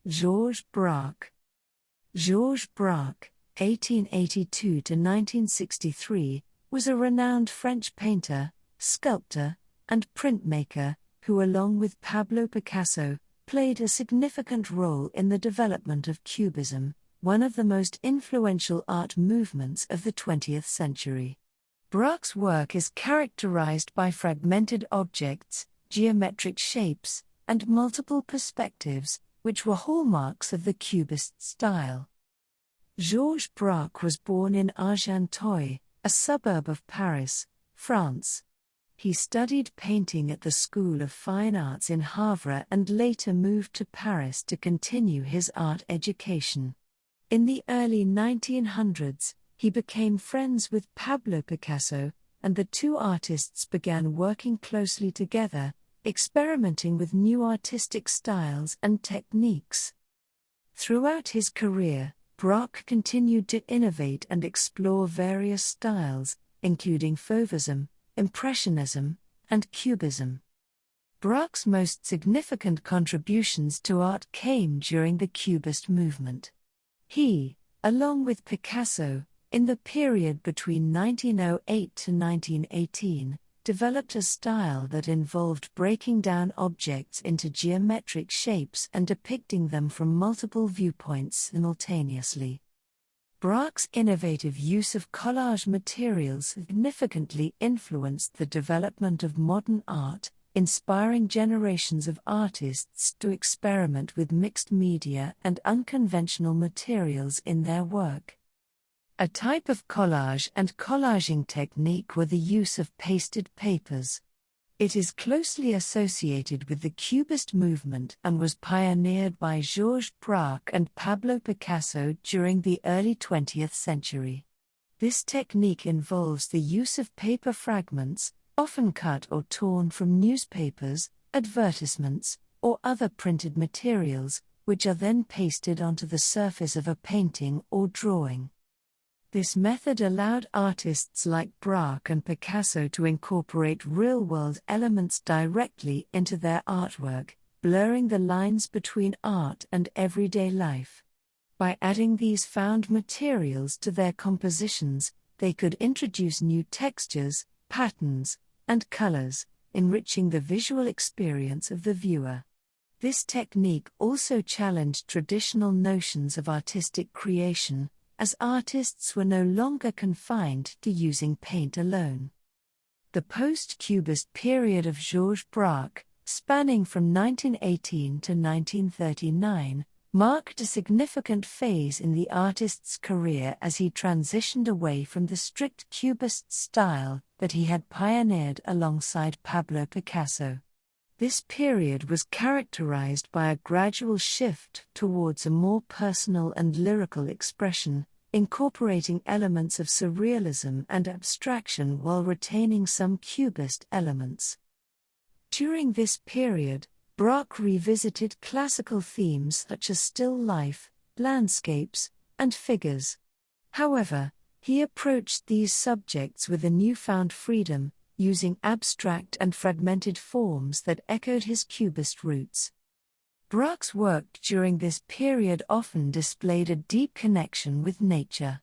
Georges Braque. Georges Braque, 1882 to 1963, was a renowned French painter, sculptor, and printmaker, who along with Pablo Picasso, played a significant role in the development of Cubism, one of the most influential art movements of the 20th century. Braque's work is characterized by fragmented objects, geometric shapes, and multiple perspectives, which were hallmarks of the Cubist style. Georges Braque was born in Argenteuil, a suburb of Paris, France. He studied painting at the School of Fine Arts in Havre and later moved to Paris to continue his art education. In the early 1900s, he became friends with Pablo Picasso, and the two artists began working closely together, experimenting with new artistic styles and techniques. Throughout his career, Braque continued to innovate and explore various styles, including Fauvism, Impressionism, and Cubism. Braque's most significant contributions to art came during the Cubist movement. He, along with Picasso, in the period between 1908 to 1918, developed a style that involved breaking down objects into geometric shapes and depicting them from multiple viewpoints simultaneously. Braque's innovative use of collage materials significantly influenced the development of modern art, inspiring generations of artists to experiment with mixed media and unconventional materials in their work. A type of collage and collaging technique were the use of pasted papers. It is closely associated with the Cubist movement and was pioneered by Georges Braque and Pablo Picasso during the early 20th century. This technique involves the use of paper fragments, often cut or torn from newspapers, advertisements, or other printed materials, which are then pasted onto the surface of a painting or drawing. This method allowed artists like Braque and Picasso to incorporate real-world elements directly into their artwork, blurring the lines between art and everyday life. By adding these found materials to their compositions, they could introduce new textures, patterns, and colors, enriching the visual experience of the viewer. This technique also challenged traditional notions of artistic creation, as artists were no longer confined to using paint alone. The post-Cubist period of Georges Braque, spanning from 1918 to 1939, marked a significant phase in the artist's career as he transitioned away from the strict Cubist style that he had pioneered alongside Pablo Picasso. This period was characterized by a gradual shift towards a more personal and lyrical expression, incorporating elements of surrealism and abstraction while retaining some Cubist elements. During this period, Braque revisited classical themes such as still life, landscapes, and figures. However, he approached these subjects with a newfound freedom, using abstract and fragmented forms that echoed his Cubist roots. Braque's work during this period often displayed a deep connection with nature.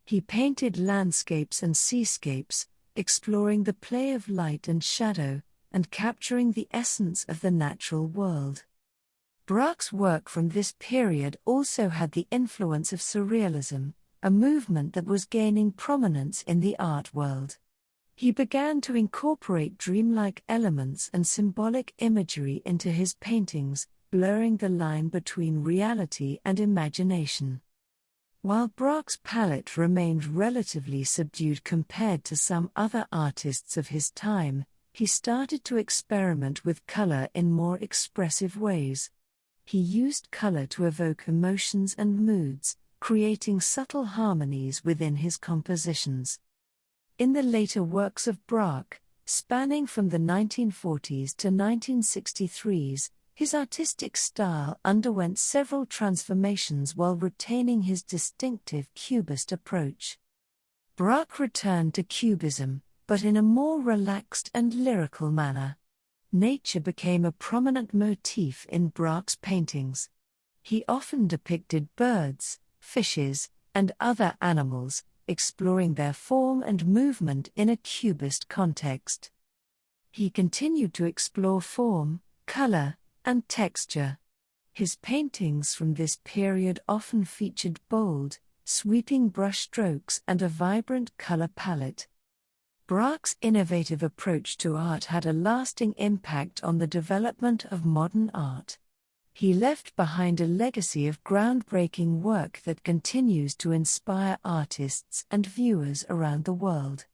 He painted landscapes and seascapes, exploring the play of light and shadow, and capturing the essence of the natural world. Braque's work from this period also had the influence of Surrealism, a movement that was gaining prominence in the art world. He began to incorporate dreamlike elements and symbolic imagery into his paintings, blurring the line between reality and imagination. While Braque's palette remained relatively subdued compared to some other artists of his time, he started to experiment with color in more expressive ways. He used color to evoke emotions and moods, creating subtle harmonies within his compositions. In the later works of Braque, spanning from the 1940s to 1963s, his artistic style underwent several transformations while retaining his distinctive Cubist approach. Braque returned to Cubism, but in a more relaxed and lyrical manner. Nature became a prominent motif in Braque's paintings. He often depicted birds, fishes, and other animals, exploring their form and movement in a Cubist context. He continued to explore form, color, and texture. His paintings from this period often featured bold, sweeping brushstrokes and a vibrant color palette. Braque's innovative approach to art had a lasting impact on the development of modern art. He left behind a legacy of groundbreaking work that continues to inspire artists and viewers around the world.